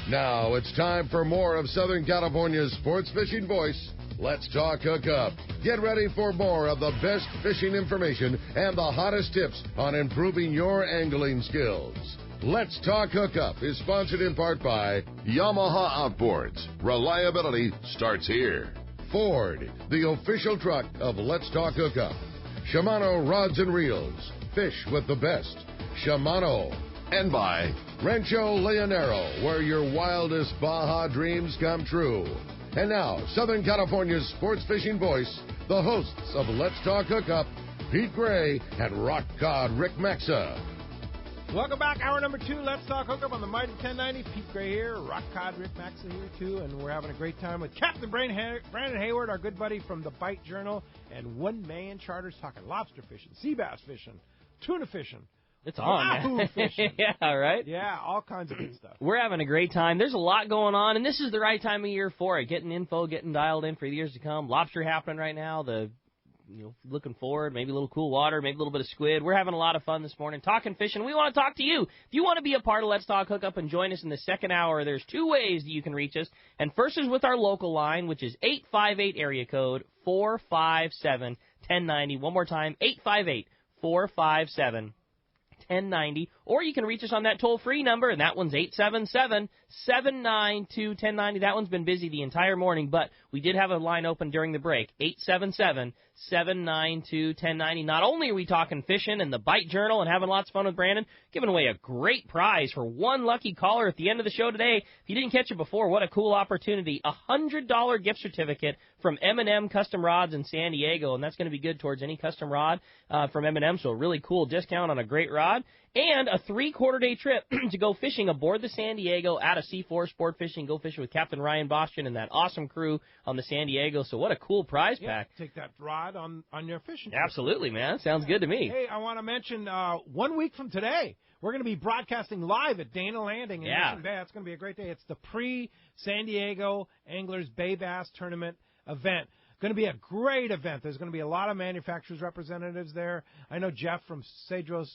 Now it's time for more of Southern California's sports fishing voice. Let's talk Hookup. Get ready for more of the best fishing information and the hottest tips on improving your angling skills. Let's Talk Hookup is sponsored in part by Yamaha Outboards. Reliability starts here. Ford, the official truck of Let's Talk Hookup. Shimano Rods and Reels. Fish with the best. Shimano. And by Rancho Leonero, where your wildest Baja dreams come true. And now, Southern California's sports fishing voice, the hosts of Let's Talk Hookup, Pete Gray and Rock Cod Rick Maxa. Welcome back. Hour number 2, Let's Talk Hookup on the Mighty 1090. Pete Gray here, Rock Cod Rick Maxa here, too. And we're having a great time with Captain Brandon Hayward, our good buddy from the Bight Journal, and one-man charters talking lobster fishing, sea bass fishing, tuna fishing. It's on, man. Fishing. Yeah, right? Yeah, all kinds of good stuff. We're having a great time. There's a lot going on, and this is the right time of year for it. Getting info, getting dialed in for the years to come. Lobster happening right now. Looking forward, maybe a little cool water, maybe a little bit of squid. We're having a lot of fun this morning talking fishing. We want to talk to you. If you want to be a part of Let's Talk Hookup and join us in the second hour, there's 2 ways that you can reach us. And first is with our local line, which is 858 area code 457-1090. One more time, 858-457-1090. Or you can reach us on that toll-free number, and that one's 877-792-1090. That one's been busy the entire morning, but we did have a line open during the break, 877-792-1090. Not only are we talking fishing and the Bight Journal and having lots of fun with Brandon, giving away a great prize for one lucky caller at the end of the show today. If you didn't catch it before, what a cool opportunity. A $100 gift certificate from M&M Custom Rods in San Diego, and that's going to be good towards any custom rod from M&M, so a really cool discount on a great rod. And a 3-quarter-day trip to go fishing aboard the San Diego out of C4 Sport Fishing. Go fishing with Captain Ryan Boston and that awesome crew on the San Diego. So what a cool prize pack. Take that rod on your fishing. Absolutely, man. Sounds good to me. Hey, I want to mention 1 week from today, we're going to be broadcasting live at Dana Landing in Mission Bay. It's going to be a great day. It's the pre-San Diego Anglers Bay Bass Tournament event. Going to be a great event. There's going to be a lot of manufacturers representatives there. I know Jeff from Cedros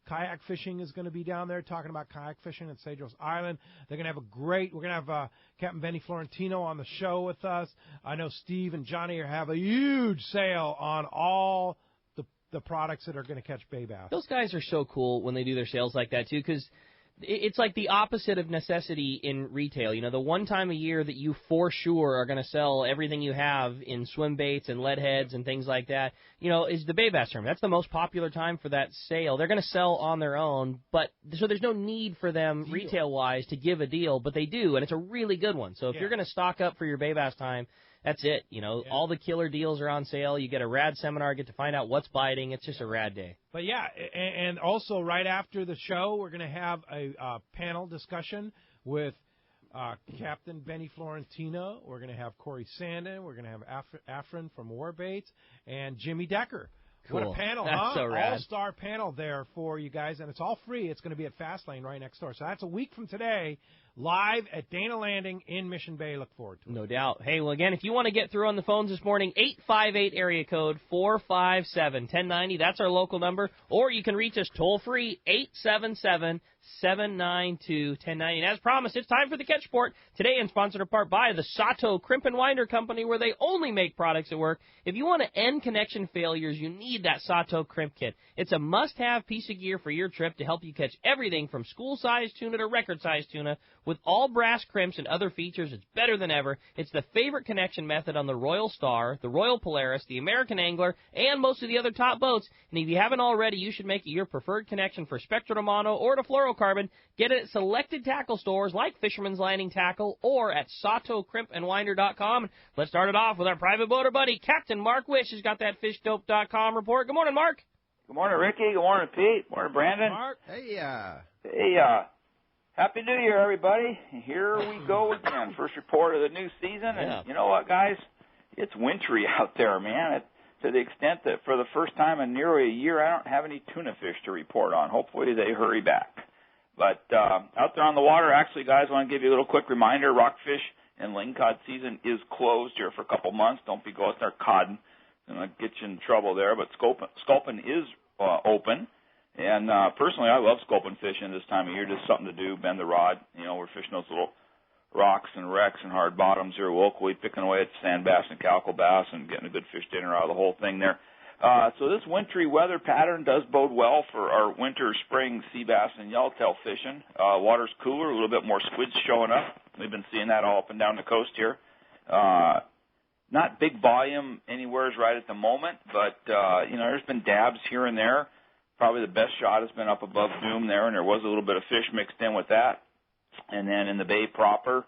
Kayak Fishing is going to be down there talking about kayak fishing at Cedros Island. They're going to have we're going to have Captain Benny Florentino on the show with us. I know Steve and Johnny have a huge sale on all the products that are going to catch bay bass. Those guys are so cool when they do their sales like that, too, because it's like the opposite of necessity in retail. You know, the one time a year that you for sure are going to sell everything you have in swim baits and lead heads and things like that, you know, is the Bay Bass Tournament. That's the most popular time for that sale. They're going to sell on their own, but so there's no need for them retail-wise to give a deal, but they do, and it's a really good one. So if you're going to stock up for your Bay Bass time, that's it. You know, all the killer deals are on sale. You get a rad seminar, get to find out what's biting. It's just a rad day. But, yeah, and also right after the show, we're going to have a panel discussion with Captain Benny Florentino. We're going to have Corey Sandin. We're going to have Afrin from Warbaits and Jimmy Decker. Cool. What a panel, that's huh? So rad. All-star panel there for you guys, and it's all free. It's going to be at Fastlane right next door. So that's a week from today, live at Dana Landing in Mission Bay. Look forward to it. No doubt. Hey, well, again, if you want to get through on the phones this morning, 858 area code 457-1090. That's our local number. Or you can reach us toll-free, 877-792-1090. And as promised, it's time for the Catch Report. Today, and sponsored in part by the Sato Crimp and Winder Company, where they only make products that work. If you want to end connection failures, you need that Sato Crimp Kit. It's a must-have piece of gear for your trip to help you catch everything from school-sized tuna to record-sized tuna. With all brass crimps and other features, it's better than ever. It's the favorite connection method on the Royal Star, the Royal Polaris, the American Angler, and most of the other top boats. And if you haven't already, you should make it your preferred connection for Spectra de Mono or to fluorocarbon. Get it at selected tackle stores like Fisherman's Landing Tackle or at SatoCrimpandWinder.com. Let's start it off with our private boater buddy, Captain Mark Wish, has got that FishDope.com report. Good morning, Mark. Good morning, Ricky. Good morning, Pete. Good morning, Brandon. Mark. Hey, Happy New Year, everybody. Here we go again. First report of the new season. And you know what, guys? It's wintry out there, man. To the extent that for the first time in nearly a year, I don't have any tuna fish to report on. Hopefully they hurry back. But out there on the water, actually, guys, I want to give you a little quick reminder. Rockfish and lingcod season is closed here for a couple months. Don't be going there codding. It's going to get you in trouble there. But sculpin is open. And personally, I love sculpin fishing this time of year. Just something to do, bend the rod. You know, we're fishing those little rocks and wrecks and hard bottoms here locally, picking away at sand bass and calico bass and getting a good fish dinner out of the whole thing there. So this wintry weather pattern does bode well for our winter, spring sea bass and yellowtail fishing. Water's cooler, a little bit more squids showing up. We've been seeing that all up and down the coast here. Not big volume anywheres right at the moment, but, there's been dabs here and there. Probably the best shot has been up above Doom there, and there was a little bit of fish mixed in with that. And then in the bay proper,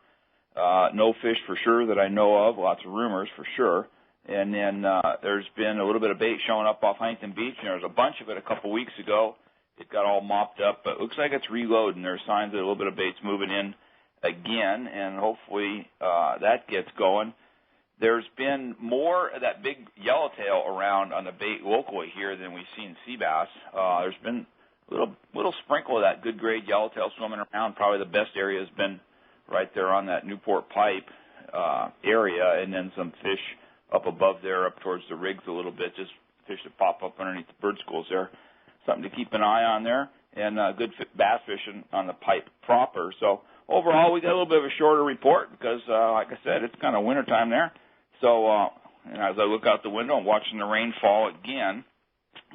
no fish for sure that I know of, lots of rumors for sure. And then there's been a little bit of bait showing up off Huntington Beach, and there was a bunch of it a couple weeks ago. It got all mopped up, but it looks like it's reloading. There's signs that a little bit of bait's moving in again, and hopefully that gets going. There's been more of that big yellowtail around on the bait locally here than we've seen sea bass. There's been a little sprinkle of that good grade yellowtail swimming around. Probably the best area has been right there on that Newport Pipe area, and then some fish up above there, up towards the rigs a little bit, just fish that pop up underneath the bird schools there. Something to keep an eye on there, and good bass fishing on the pipe proper. So overall, we got a little bit of a shorter report because, like I said, it's kind of wintertime there. So as I look out the window, I'm watching the rain fall again.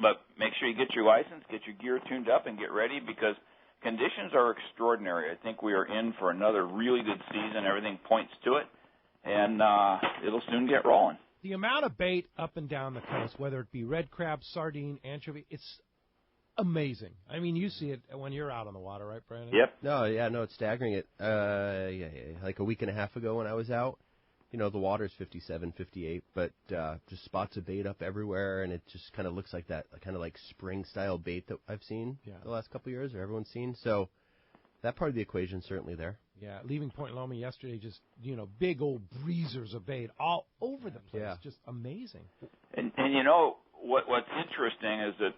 But make sure you get your license, get your gear tuned up, and get ready because conditions are extraordinary. I think we are in for another really good season. Everything points to it, and it'll soon get rolling. The amount of bait up and down the coast, whether it be red crab, sardine, anchovy, it's amazing. I mean, you see it when you're out on the water, right, Brandon? Yep. No, it's staggering. Like a week and a half ago when I was out, the water's 57, 58, but just spots of bait up everywhere, and it just kind of looks like that, kind of like spring-style bait that I've seen the last couple of years, or everyone's seen. So that part of the equation is certainly there. Yeah, leaving Point Loma yesterday, just, big old breezers of bait all over the place. Just amazing. And what's interesting is that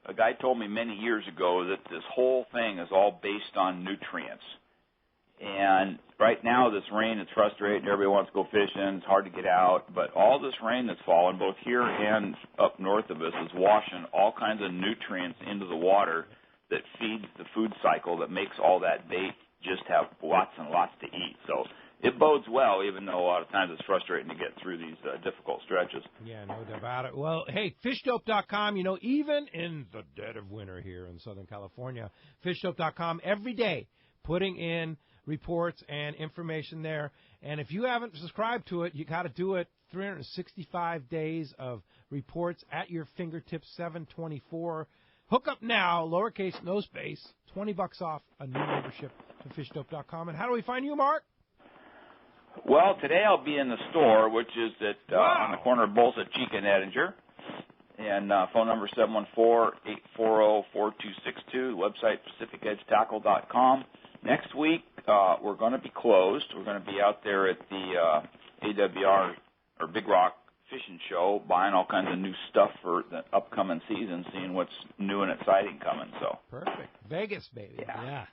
a guy told me many years ago that this whole thing is all based on nutrients. And right now, this rain is frustrating. Everybody wants to go fishing. It's hard to get out. But all this rain that's fallen, both here and up north of us, is washing all kinds of nutrients into the water that feeds the food cycle that makes all that bait just have lots and lots to eat. So it bodes well, even though a lot of times it's frustrating to get through these difficult stretches. Yeah, no doubt about it. Well, hey, fishdope.com, even in the dead of winter here in Southern California, fishdope.com every day putting in reports and information there. And if you haven't subscribed to it, you got to do it. 365 days of reports at your fingertips, 724. Hook up now, lowercase, no space, $20 off a new membership to fishdope.com. And how do we find you, Mark? Well, today I'll be in the store, which is at on the corner of Bolsa Chica and Edinger. And phone number 714-840-4262. Website PacificEdgeTackle.com. Next week, we're going to be closed. We're going to be out there at the AWR, or Big Rock Fishing Show, buying all kinds of new stuff for the upcoming season, seeing what's new and exciting coming. So perfect. Vegas, baby. Yeah.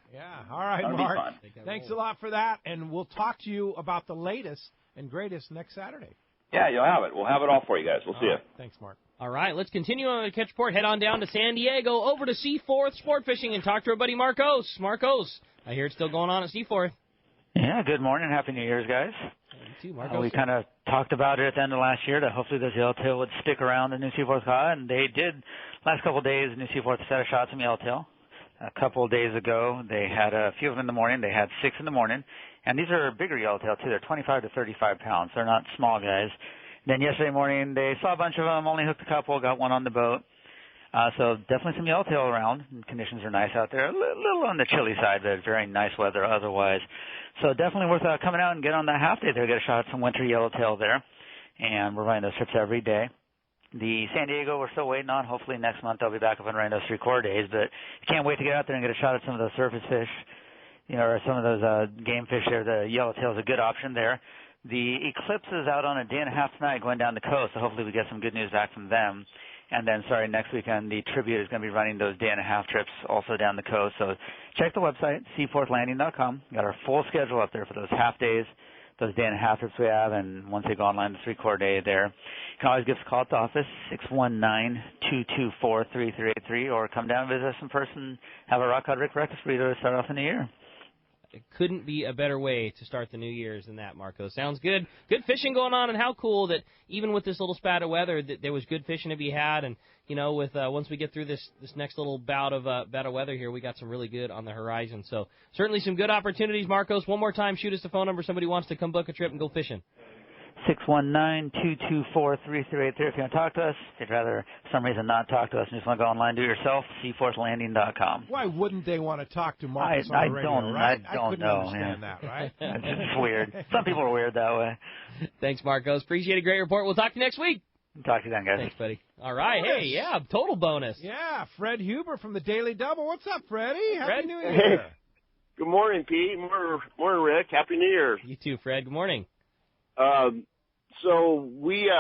All right, That'll Mark. Thanks a lot for that, and we'll talk to you about the latest and greatest next Saturday. Yeah, you'll have it. We'll have it all for you guys. We'll see you. Thanks, Mark. All right, let's continue on the Catchport. Head on down to San Diego, over to Seaforth Sport Fishing, and talk to our buddy Marcos. Marcos, I hear it's still going on at Seaforth. Yeah, good morning. Happy New Year's, guys. You too, Marcos. We kind of talked about it at the end of last year that hopefully this yellowtail would stick around the New Seaforth caught, and they did. Last couple of days, New Seaforth set a shot some yellowtail. A couple of days ago, they had a few of them in the morning. They had 6 in the morning, and these are bigger yellowtail, too. They're 25 to 35 pounds. They're not small guys. Then yesterday morning, they saw a bunch of them, only hooked a couple, got one on the boat. So definitely some yellowtail around. Conditions are nice out there. A little on the chilly side, but very nice weather otherwise. So definitely worth coming out and get on that half day there, get a shot at some winter yellowtail there. And we're running those trips every day. The San Diego, we're still waiting on. Hopefully next month they'll be back up and running those 3-quarter days. But can't wait to get out there and get a shot at some of those surface fish, or some of those game fish there. The yellowtail is a good option there. The Eclipse is out on a day and a half tonight going down the coast, so hopefully we get some good news back from them. And then, next weekend, the Tribute is going to be running those day-and-a-half trips also down the coast. So check the website, seaforthlanding.com. Got our full schedule up there for those half days, those day-and-a-half trips we have, and once they go online, the 3-quarter day there. You can always give us a call at the office, 619-224-3383, or come down and visit us in person, have a rock cod Rick breakfast burrito to start off in the year. It couldn't be a better way to start the New Year's than that, Marco. Sounds good. Good fishing going on, and how cool that even with this little spat of weather, that there was good fishing to be had. And with once we get through this next little bout of weather here, we got some really good on the horizon. So certainly some good opportunities, Marcos. One more time, shoot us the phone number. Somebody wants to come book a trip and go fishing. 619-224-3383 if you want to talk to us. If you'd rather, for some reason, not talk to us and just want to go online and do it yourself, seaforthlanding.com. Why wouldn't they want to talk to Marcus on the radio, right? I don't know. Understand that, right? It's weird. Some people are weird that way. Thanks, Marcos. Appreciate a great report. We'll talk to you next week. Talk to you then, guys. Thanks, buddy. All right. Hey, yeah, total bonus. Yeah, Fred Huber from the Daily Double. What's up, Freddie? Happy New Year. Hey. Good morning, Pete. Morning, Rick. Happy New Year. You too, Fred. Good morning. So we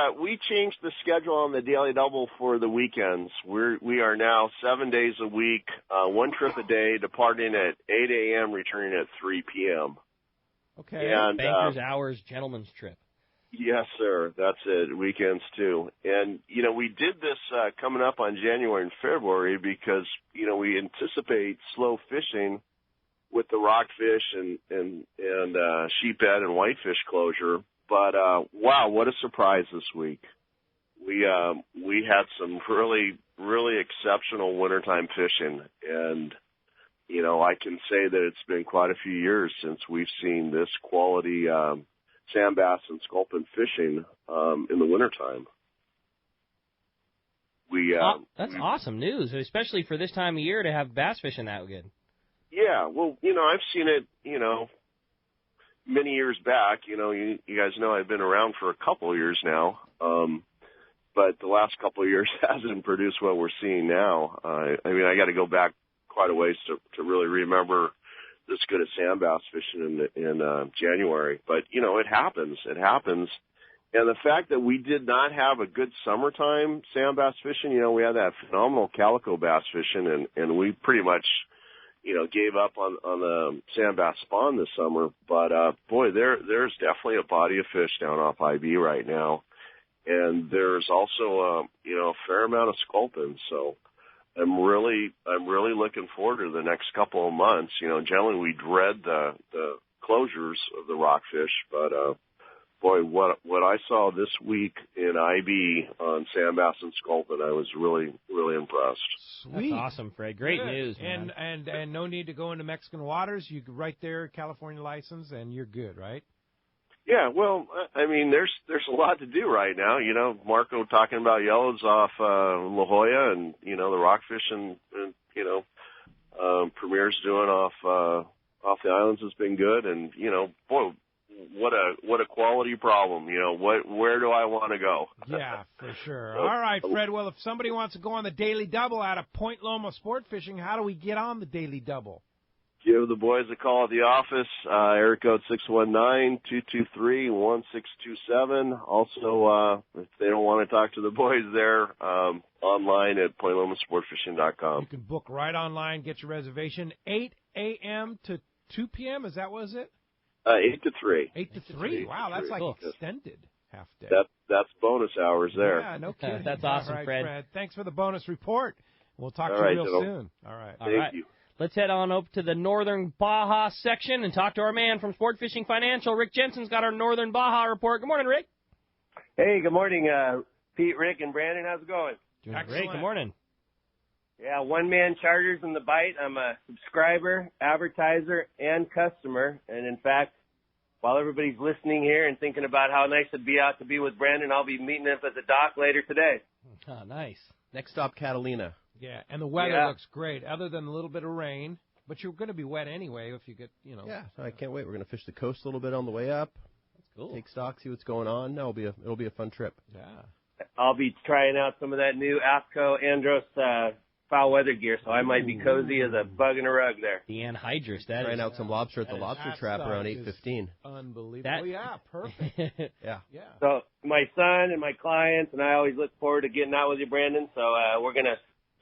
changed the schedule on the Daily Double for the weekends. We are now 7 days a week, one trip a day, departing at 8 a.m., returning at 3 p.m. Okay. And, Banker's Hours Gentleman's Trip. Yes, sir. That's it. Weekends, too. And, we did this coming up on January and February because, we anticipate slow fishing with the rockfish and sheephead and whitefish closure. But, wow, what a surprise this week. We had some really, really exceptional wintertime fishing. And, I can say that it's been quite a few years since we've seen this quality sand bass and sculpin fishing in the wintertime. That's awesome news, especially for this time of year to have bass fishing that good. Yeah, well, I've seen it, many years back. You guys know I've been around for a couple of years now, but the last couple of years hasn't produced what we're seeing now. I got to go back quite a ways to really remember this good at sand bass fishing in January. But, it happens. It happens. And the fact that we did not have a good summertime sand bass fishing, we had that phenomenal calico bass fishing, and we pretty much, gave up on the sand bass spawn this summer. But, boy, there's definitely a body of fish down off IB right now. And there's also, a fair amount of sculpin. So I'm really looking forward to the next couple of months. Generally we dread the closures of the rockfish, but, boy, what I saw this week in IB on sand bass and sculpin, I was really, really impressed. Sweet. That's awesome, Fred. Great news, man. And no need to go into Mexican waters. You right there, California license, and you're good, right? Yeah, well, there's a lot to do right now. Marco talking about yellows off La Jolla, and the rockfish and Premier's doing off the islands has been good, and boy, what a quality problem. Where do I want to go? Yeah, for sure. All right, Fred. Well, if somebody wants to go on the Daily Double out of Point Loma Sport Fishing, how do we get on the Daily Double? Give the boys a call at the office, area code 619-223-1627. Also, if they don't want to talk to the boys there, online at pointlomasportfishing.com. You can book right online, get your reservation, 8 a.m. to 2 p.m. Is that was it? 8 to 3. 8 to 3. Wow, that's like extended half day. That's bonus hours there. Yeah, no kidding. That's awesome, all right, Fred. Thanks for the bonus report. We'll talk to you real soon. All right. Thank you. Let's head on over to the Northern Baja section and talk to our man from Sport Fishing Financial. Rick Jensen's got our Northern Baja report. Good morning, Rick. Hey, good morning, Pete, Rick, and Brandon. How's it going? Doing great. Good morning. Yeah, one-man charters in the Bight. I'm a subscriber, advertiser, and customer. And, in fact, while everybody's listening here and thinking about how nice it'd be out to be with Brandon, I'll be meeting up at the dock later today. Oh, nice. Next stop, Catalina. Yeah, and the weather looks great, other than a little bit of rain. But you're going to be wet anyway if you get, Yeah, I can't wait. We're going to fish the coast a little bit on the way up. That's cool. Take stock, see what's going on. No, it'll be a fun trip. Yeah. I'll be trying out some of that new AFCO Andros foul weather gear, so I might be cozy as a bug in a rug there. The anhydrous. Trying out some lobster at the lobster trap around 8:15. Unbelievable. Yeah, perfect. Yeah. So my son and my clients and I always look forward to getting out with you, Brandon. So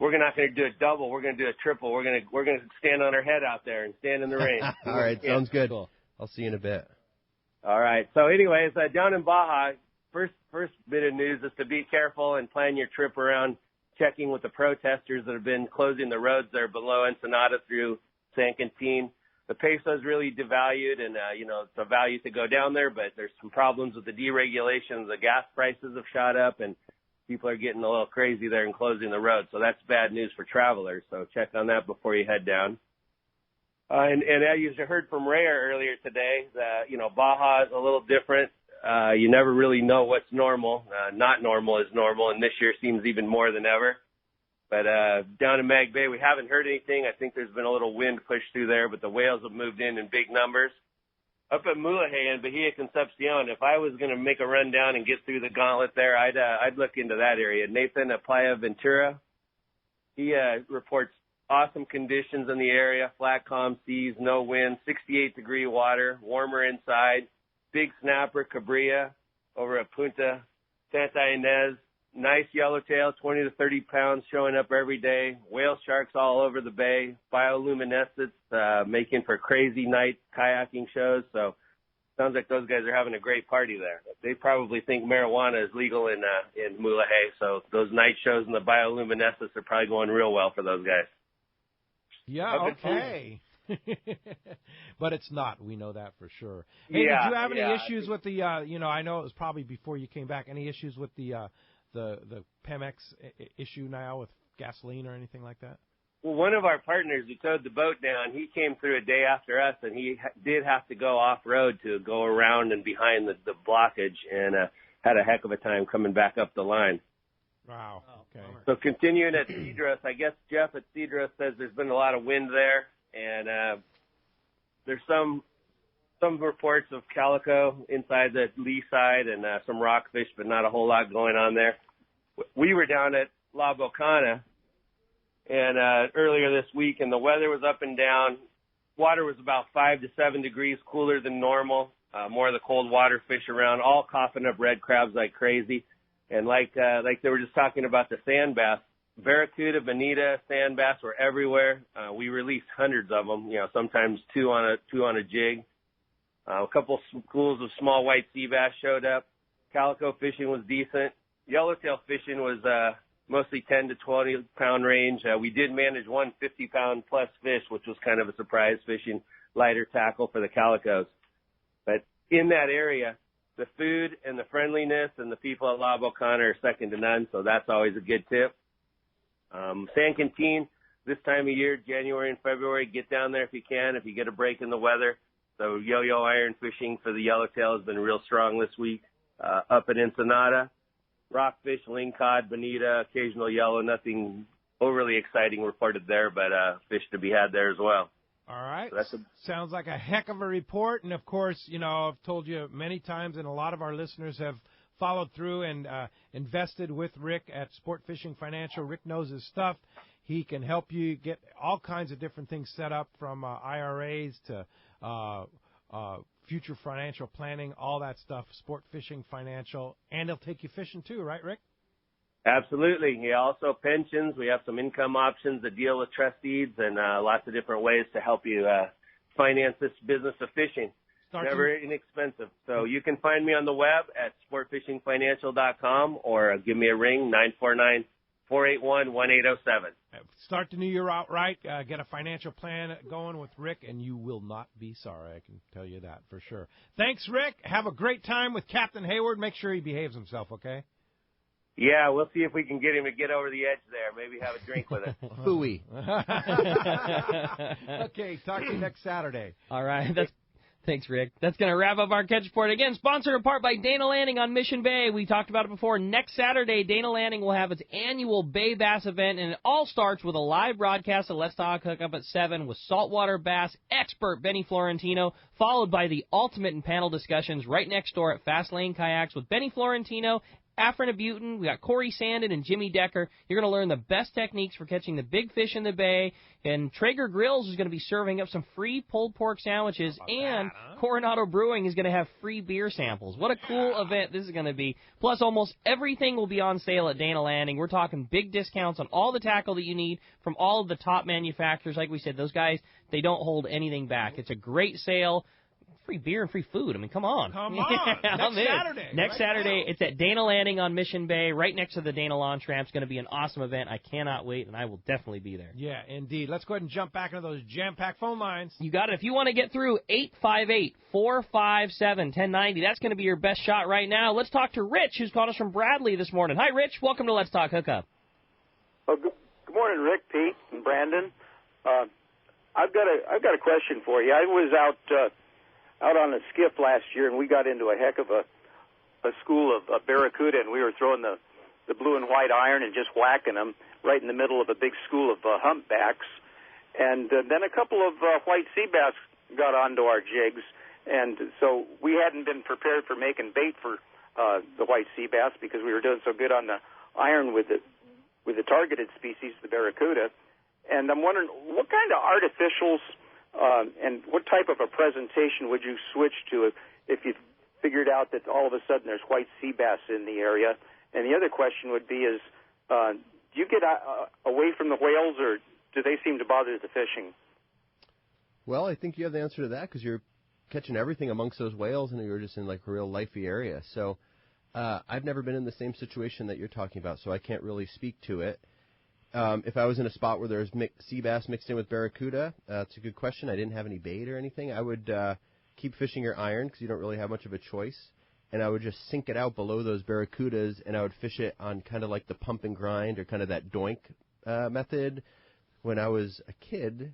we're not going to do a double. We're going to do a triple. We're going to stand on our head out there and stand in the rain. All right, sounds good. Cool. I'll see you in a bit. All right. So anyways, down in Baja, first bit of news is to be careful and plan your trip around checking with the protesters that have been closing the roads there below Ensenada through San Quintin. the peso's really devalued, and it's a value to go down there, but there's some problems with the deregulation. The gas prices have shot up, and people are getting a little crazy there and closing the road. So that's bad news for travelers. So check on that before you head down. And as you heard from Ray earlier today, Baja is a little different. You never really know what's normal. Not normal is normal, and this year seems even more than ever. But down in Mag Bay, we haven't heard anything. I think there's been a little wind pushed through there, but the whales have moved in big numbers. Up at Mulegé and Bahia Concepcion, if I was going to make a run down and get through the gauntlet there, I'd look into that area. Nathan at Playa Ventura, he reports awesome conditions in the area, flat, calm seas, no wind, 68-degree water, warmer inside, big snapper, Cabrilla, over at Punta Santa Ynez. Nice yellowtail, 20 to 30 pounds, showing up every day. Whale sharks all over the bay. Bioluminescence, making for crazy night kayaking shows. So sounds like those guys are having a great party there. They probably think marijuana is legal in Mulegé. So those night shows and the bioluminescence are probably going real well for those guys. Yeah, okay. But it's not. We know that for sure. Hey, yeah, did you have any issues with the, I know it was probably before you came back, any issues with the Pemex issue now with gasoline or anything like that? Well, one of our partners who towed the boat down, he came through a day after us, and he did have to go off-road to go around and behind the blockage, and had a heck of a time coming back up the line. Wow. Okay. So continuing at Cedros, I guess Jeff at Cedros says there's been a lot of wind there, and there's some reports of calico inside the lee side and some rockfish, but not a whole lot going on there. We were down at La Bocana and earlier this week, and the weather was up and down. Water was about 5 to 7 degrees cooler than normal. More of the cold water fish around, all coughing up red crabs like crazy. And like they were just talking about the sand bass, barracuda, bonita, sand bass were everywhere. We released hundreds of them. Sometimes two on a jig. A couple schools of small white sea bass showed up. Calico fishing was decent. Yellowtail fishing was mostly 10 to 20 pound range. We did manage one 50-pound plus fish, which was kind of a surprise, fishing lighter tackle for the calicos. But in that area, the food and the friendliness and the people at La Bocana are second to none, so that's always a good tip. San Quintin, this time of year, January and February, get down there if you can, if you get a break in the weather. So yo-yo iron fishing for the yellowtail has been real strong this week. Up at Ensenada, rockfish, lingcod, bonita, occasional yellow, nothing overly exciting reported there, but fish to be had there as well. All right. So sounds like a heck of a report. And, of course, I've told you many times, and a lot of our listeners have followed through and invested with Rick at Sport Fishing Financial. Rick knows his stuff. He can help you get all kinds of different things set up, from IRAs to future financial planning, all that stuff, Sport Fishing Financial. And he'll take you fishing too, right, Rick? Absolutely. Yeah, also pensions. We have some income options that deal with trust deeds and lots of different ways to help you finance this business of fishing. Never inexpensive. So you can find me on the web at sportfishingfinancial.com or give me a ring, 949-481-1807. Start the new year out right. Get a financial plan going with Rick, and you will not be sorry. I can tell you that for sure. Thanks, Rick. Have a great time with Captain Hayward. Make sure he behaves himself, okay? Yeah, we'll see if we can get him to get over the edge there. Maybe have a drink with us. Hooey. Okay, talk to you next Saturday. All right. Thanks, Rick. That's going to wrap up our Catch Report. Again, sponsored in part by Dana Landing on Mission Bay. We talked about it before. Next Saturday, Dana Landing will have its annual Bay Bass event, and it all starts with a live broadcast of Let's Talk Hookup at 7 with saltwater bass expert Benny Florentino, followed by the ultimate and panel discussions right next door at Fast Lane Kayaks with Benny Florentino, Afrin Abutin, we got Corey Sandin and Jimmy Decker. You're going to learn the best techniques for catching the big fish in the bay. And Traeger Grills is going to be serving up some free pulled pork sandwiches. And Coronado Brewing is going to have free beer samples. What a cool event this is going to be. Plus, almost everything will be on sale at Dana Landing. We're talking big discounts on all the tackle that you need from all of the top manufacturers. Like we said, those guys, they don't hold anything back. It's a great sale. free beer and free food. I mean, come on. Come on. Next Saturday. It's at Dana Landing on Mission Bay, right next to the Dana Launch Ramp. It's going to be an awesome event. I cannot wait, and I will definitely be there. Yeah, indeed. Let's go ahead and jump back into those jam-packed phone lines. You got it. If you want to get through, 858-457-1090. That's going to be your best shot right now. Let's talk to Rich, who's called us from Bradley this morning. Hi, Rich. Welcome to Let's Talk Hookup. Oh, good morning, Rick, Pete, and Brandon. I've got a question for you. I was out on a skiff last year, and we got into a heck of a school of barracuda, and we were throwing the blue and white iron and just whacking them right in the middle of a big school of humpbacks. And then a couple of white sea bass got onto our jigs, and so we hadn't been prepared for making bait for the white sea bass because we were doing so good on the iron with the targeted species, the barracuda. And I'm wondering, what kind of artificials and what type of a presentation would you switch to if you figured out that all of a sudden there's white sea bass in the area? And the other question would be is, do you get away from the whales, or do they seem to bother the fishing? Well, I think you have the answer to that because you're catching everything amongst those whales, and you're just in like a real lifey area. So I've never been in the same situation that you're talking about, so I can't really speak to it. If I was in a spot where there's sea bass mixed in with barracuda, that's a good question. I didn't have any bait or anything. I would keep fishing your iron because you don't really have much of a choice. And I would just sink it out below those barracudas, and I would fish it on kind of like the pump and grind or kind of that doink method. When I was a kid,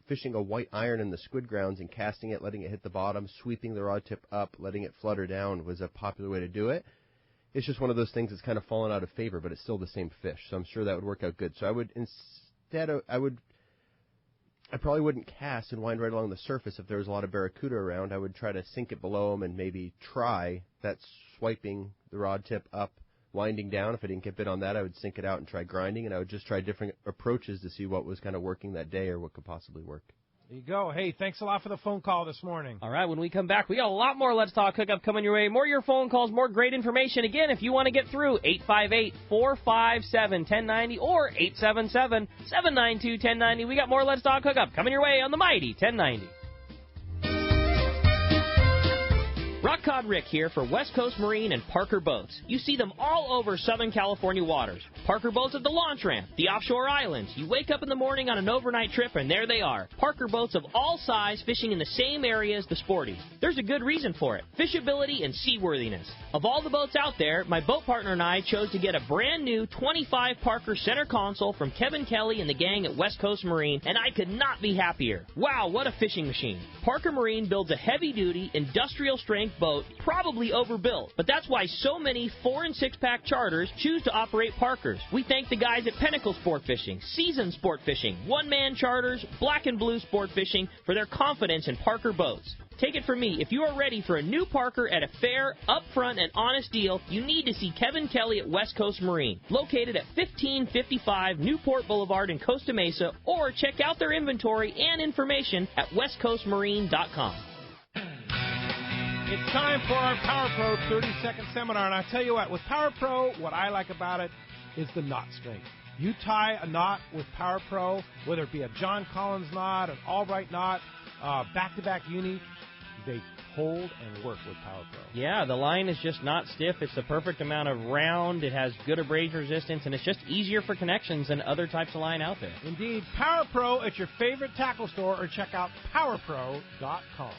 fishing a white iron in the squid grounds and casting it, letting it hit the bottom, sweeping the rod tip up, letting it flutter down was a popular way to do it. It's just one of those things that's kind of fallen out of favor, but it's still the same fish, so I'm sure that would work out good. So I would I probably wouldn't cast and wind right along the surface if there was a lot of barracuda around. I would try to sink it below them and maybe try that swiping the rod tip up, winding down. If I didn't get bit on that, I would sink it out and try grinding, and I would just try different approaches to see what was kind of working that day or what could possibly work. There you go. Hey, thanks a lot for the phone call this morning. All right, when we come back, we got a lot more Let's Talk Hookup coming your way. More of your phone calls, more great information. Again, if you want to get through, 858-457-1090 or 877-792-1090. We got more Let's Talk Hookup coming your way on the mighty 1090. Rock Cod Rick here for West Coast Marine and Parker Boats. You see them all over Southern California waters. Parker Boats at the launch ramp, the offshore islands. You wake up in the morning on an overnight trip, and there they are. Parker Boats of all size fishing in the same area as the sporties. There's a good reason for it: fishability and seaworthiness. Of all the boats out there, my boat partner and I chose to get a brand new 25 Parker center console from Kevin Kelly and the gang at West Coast Marine, and I could not be happier. Wow, what a fishing machine. Parker Marine builds a heavy-duty, industrial-strength boat, probably overbuilt, but that's why so many 4- and 6-pack charters choose to operate Parkers. We thank the guys at Pinnacle Sport Fishing, Season Sport Fishing, One-Man Charters, Black and Blue Sport Fishing for their confidence in Parker boats. Take it from me, if you are ready for a new Parker at a fair, upfront, and honest deal, you need to see Kevin Kelly at West Coast Marine, located at 1555 Newport Boulevard in Costa Mesa, or check out their inventory and information at westcoastmarine.com. It's time for our Power Pro 30-second seminar, and I tell you what, with Power Pro, what I like about it is the knot strength. You tie a knot with Power Pro, whether it be a John Collins knot, an Albright knot, back-to-back uni, they hold and work with Power Pro. Yeah, the line is just not stiff. It's the perfect amount of round. It has good abrasion resistance, and it's just easier for connections than other types of line out there. Indeed. Power Pro at your favorite tackle store, or check out powerpro.com.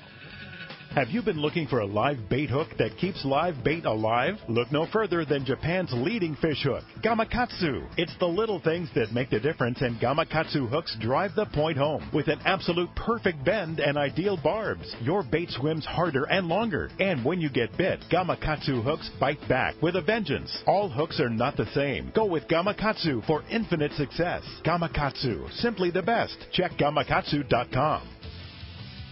Have you been looking for a live bait hook that keeps live bait alive? Look no further than Japan's leading fish hook, Gamakatsu. It's the little things that make the difference, and Gamakatsu hooks drive the point home. With an absolute perfect bend and ideal barbs, your bait swims harder and longer. And when you get bit, Gamakatsu hooks bite back with a vengeance. All hooks are not the same. Go with Gamakatsu for infinite success. Gamakatsu, simply the best. Check Gamakatsu.com.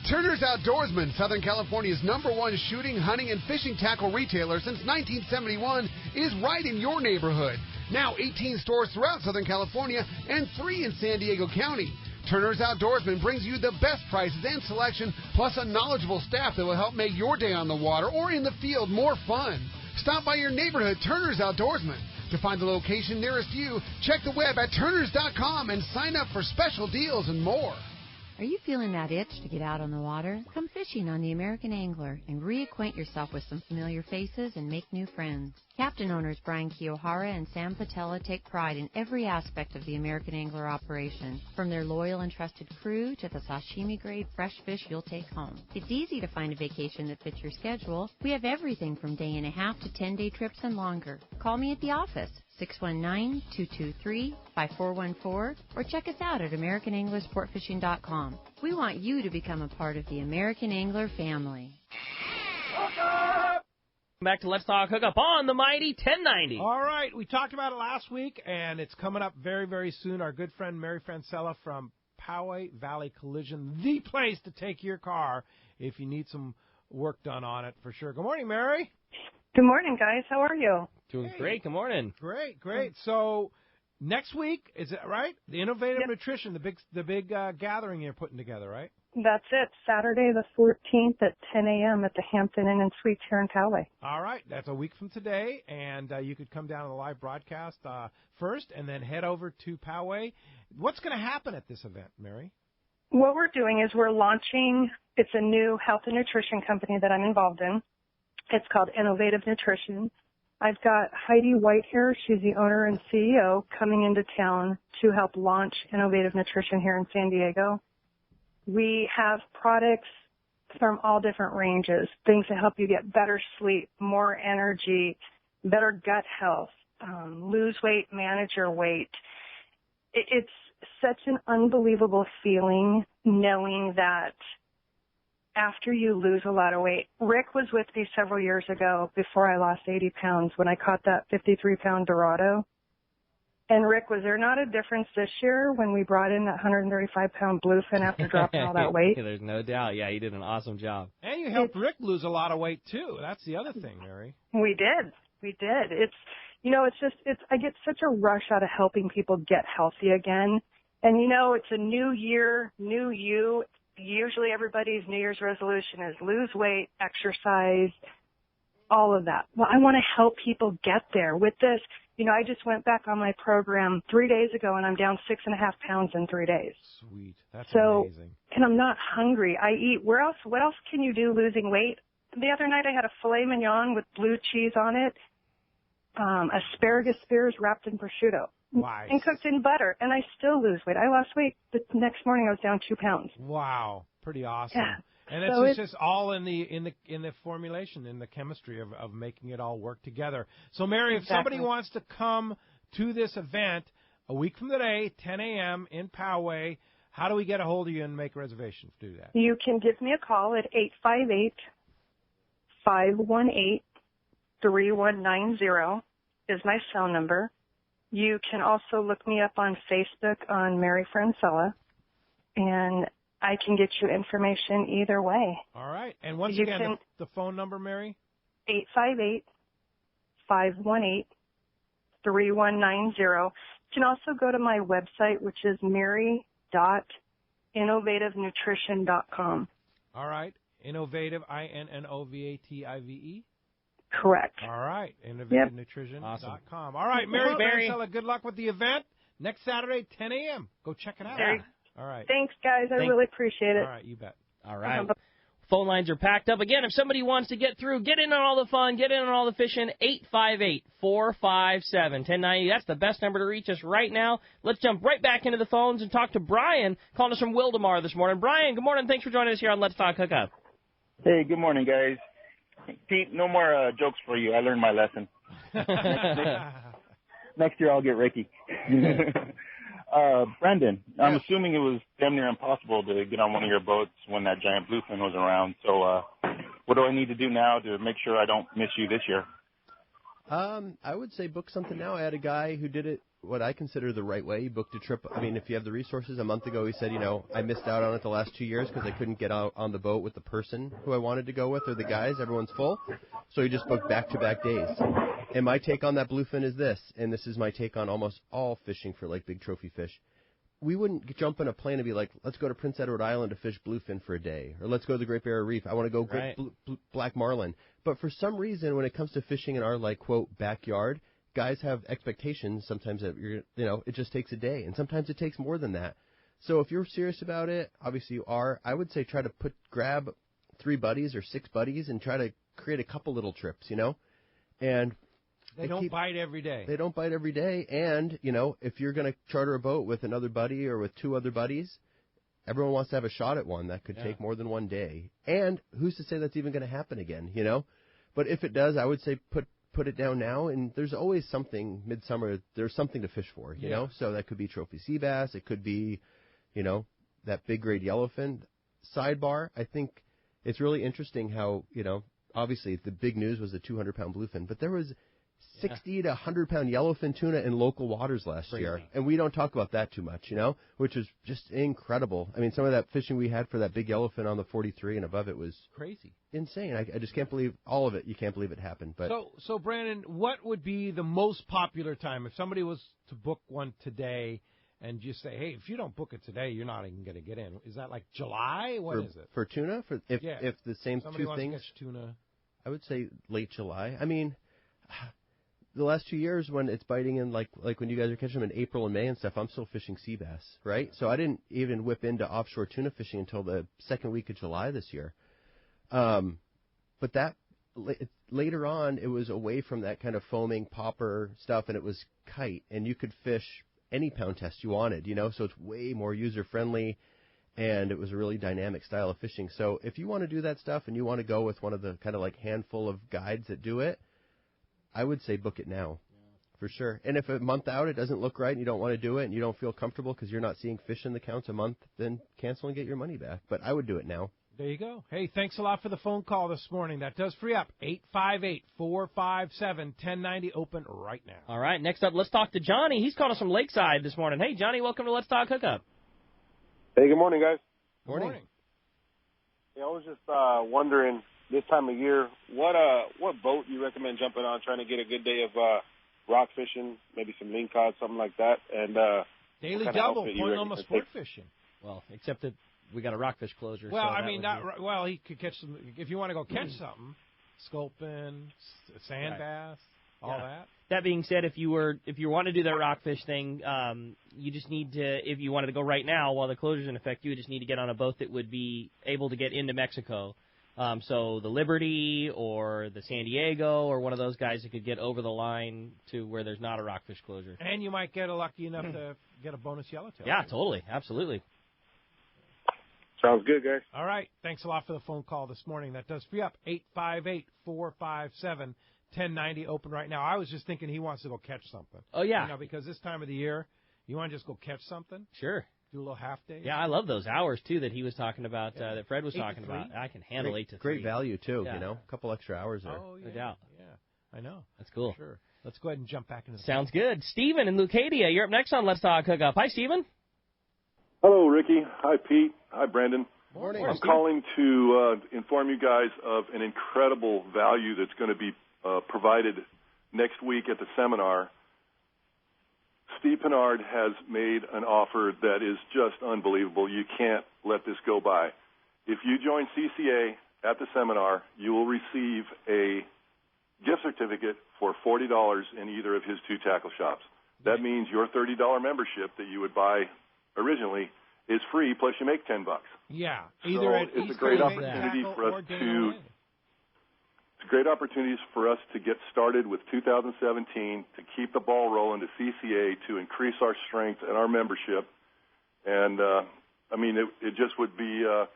Turner's Outdoorsman, Southern California's #1 shooting, hunting, and fishing tackle retailer since 1971, is right in your neighborhood. Now 18 stores throughout Southern California and 3 in San Diego County. Turner's Outdoorsman brings you the best prices and selection, plus a knowledgeable staff that will help make your day on the water or in the field more fun. Stop by your neighborhood Turner's Outdoorsman. To find the location nearest you, check the web at turners.com and sign up for special deals and more. Are you feeling that itch to get out on the water? Come fishing on the American Angler and reacquaint yourself with some familiar faces and make new friends. Captain owners Brian Kiyohara and Sam Patella take pride in every aspect of the American Angler operation, from their loyal and trusted crew to the sashimi-grade fresh fish you'll take home. It's easy to find a vacation that fits your schedule. We have everything from day and a half to 10-day trips and longer. Call me at the office, 619-223-5414, or check us out at AmericanAnglerSportFishing.com. We want you to become a part of the American Angler family. Back to Let's Talk Hookup on the mighty 1090. All right, we talked about it last week, and it's coming up very, very soon. Our good friend Mary Francella from Poway Valley Collision, the place to take your car if you need some work done on it for sure. Good morning, Mary. Good morning, guys. How are you? Doing great. Good morning. Great. So next week, is it right? The Innovative Nutrition, the big gathering you're putting together, right? That's it. Saturday the 14th at 10 a.m. at the Hampton Inn and Suites here in Poway. All right. That's a week from today, and you could come down to the live broadcast first and then head over to Poway. What's going to happen at this event, Mary? What we're doing is we're launching, it's a new health and nutrition company that I'm involved in. It's called Innovative Nutrition. I've got Heidi Whitehair, she's the owner and CEO, coming into town to help launch Innovative Nutrition here in San Diego. We have products from all different ranges, things to help you get better sleep, more energy, better gut health, lose weight, manage your weight. It's such an unbelievable feeling knowing that after you lose a lot of weight. Rick was with me several years ago before I lost 80 pounds when I caught that 53-pound Dorado. And Rick, was there not a difference this year when we brought in that 135-pound bluefin after dropping all that weight? There's no doubt. Yeah, you did an awesome job. And you helped Rick lose a lot of weight, too. That's the other thing, Mary. We did. It's, I get such a rush out of helping people get healthy again. And, it's a new year, new you. Usually everybody's New Year's resolution is lose weight, exercise, all of that. Well, I want to help people get there with this. I just went back on my program 3 days ago, and I'm down 6.5 pounds in 3 days. Sweet. That's amazing. And I'm not hungry. I eat. What else can you do losing weight? The other night I had a filet mignon with blue cheese on it, asparagus spears wrapped in prosciutto, and cooked in butter, and I still lose weight. I lost weight. The next morning I was down 2 pounds. Wow. Pretty awesome. Yeah. And it's just all in the formulation, in the chemistry of making it all work together. So, Mary, if somebody wants to come to this event a week from today, 10 a.m. in Poway, how do we get a hold of you and make reservations to do that? You can give me a call at 858-518-3190 is my cell number. You can also look me up on Facebook on Mary Francella, and I can get you information either way. All right. And once again, the phone number, Mary? 858-518-3190. You can also go to my website, which is mary.innovativenutrition.com. All right. Innovative, INNOVATIVE? Correct. All right. InnovativeNutrition.com. Awesome. All right, Mary Francella, good luck with the event. Next Saturday, 10 a.m. Go check it out. All right. Thanks, guys. I really appreciate it. All right, you bet. All right. Phone lines are packed up. Again, if somebody wants to get through, get in on all the fun, get in on all the fishing, 858-457-1090. That's the best number to reach us right now. Let's jump right back into the phones and talk to Brian, calling us from Wildemar this morning. Brian, good morning. Thanks for joining us here on Let's Talk Hookup. Hey, good morning, guys. Pete, no more jokes for you. I learned my lesson. Next year I'll get Ricky. Brendan, I'm assuming it was damn near impossible to get on one of your boats when that giant bluefin was around. So what do I need to do now to make sure I don't miss you this year? I would say book something now. I had a guy who did it what I consider the right way. He booked a trip. I mean, if you have the resources, a month ago he said, I missed out on it the last 2 years because I couldn't get out on the boat with the person who I wanted to go with or the guys. Everyone's full. So he just booked back-to-back days. And my take on that bluefin is this, and this is my take on almost all fishing for like big trophy fish. We wouldn't jump in a plane and be like, let's go to Prince Edward Island to fish bluefin for a day, or let's go to the Great Barrier Reef. I want to go black marlin. But for some reason, when it comes to fishing in our like quote backyard, guys have expectations sometimes that it just takes a day, and sometimes it takes more than that. So if you're serious about it, obviously you are. I would say try to grab 3 buddies or 6 buddies and try to create a couple little trips, And they don't bite every day. They don't bite every day. And, if you're going to charter a boat with another buddy or with 2 other buddies, everyone wants to have a shot at one. That could take more than one day. And who's to say that's even going to happen again, But if it does, I would say put it down now. And there's always something midsummer. There's something to fish for, you know. So that could be trophy sea bass. It could be, that big grade yellowfin. Sidebar, I think it's really interesting how, obviously the big news was the 200-pound bluefin, but there was 60 to 100-pound yellowfin tuna in local waters last year. And we don't talk about that too much, which was just incredible. I mean, some of that fishing we had for that big yellowfin on the 43 and above it was crazy. Insane. I just can't believe all of it. You can't believe it happened. But So Brandon, what would be the most popular time if somebody was to book one today and just say, hey, if you don't book it today, you're not even going to get in? Is that like July? What is it? For tuna? If the same somebody 2 things? Wants to catch tuna. I would say late July. I mean, the last 2 years when it's biting in, like when you guys are catching them in April and May and stuff, I'm still fishing sea bass, right? So I didn't even whip into offshore tuna fishing until the second week of July this year. But that later on, it was away from that kind of foaming popper stuff, and it was kite, and you could fish any pound test you wanted, so it's way more user-friendly, and it was a really dynamic style of fishing. So if you want to do that stuff and you want to go with one of the kind of like handful of guides that do it, I would say book it now, for sure. And if a month out it doesn't look right and you don't want to do it and you don't feel comfortable because you're not seeing fish in the counts a month, then cancel and get your money back. But I would do it now. There you go. Hey, thanks a lot for the phone call this morning. That does free up. 858-457-1090, open right now. All right, next up, let's talk to Johnny. He's called us from Lakeside this morning. Hey, Johnny, welcome to Let's Talk Hookup. Hey, good morning, guys. Morning. Yeah, I was just wondering this time of year, what boat you recommend jumping on, trying to get a good day of rock fishing, maybe some lingcod, something like that, and Daily Double, Point Loma sport fishing. Well, except that we got a rockfish closure. Well, so I mean, well, he could catch some. If you want to go catch something, sculpin, sand bass, all that. That being said, if you want to do that rockfish thing, you just need to, if you wanted to go right now while the closure's in effect, you would just need to get on a boat that would be able to get into Mexico. So the Liberty or the San Diego or one of those guys that could get over the line to where there's not a rockfish closure. And you might get lucky enough to get a bonus yellowtail. Yeah, totally. Absolutely. Sounds good, guys. All right. Thanks a lot for the phone call this morning. That does free up. 858-457-1090, open right now. I was just thinking he wants to go catch something. Oh, yeah. Because this time of the year, you want to just go catch something? Sure. Do a little half day. Yeah, I love those hours, too, that he was talking about, that Fred was talking about. I can handle 8 to 3. Great value, too, a couple extra hours there. Oh, yeah. No doubt. Yeah, I know. That's cool. Sure. Let's go ahead and jump back into the Sounds good. Steven in Leucadia, you're up next on Let's Talk Hookup. Hi, Steven. Hello, Ricky. Hi, Pete. Hi, Brandon. Morning. I'm calling to inform you guys of an incredible value that's going to be provided next week at the seminar. Steve Pinard has made an offer that is just unbelievable. You can't let this go by. If you join CCA at the seminar, you will receive a gift certificate for $40 in either of his 2 tackle shops. That means your $30 membership that you would buy originally is free, plus you make $10. Yeah, either it's a great opportunity for us to. It's a great opportunity for us to get started with 2017, to keep the ball rolling to CCA, to increase our strength and our membership, and I mean it just would be a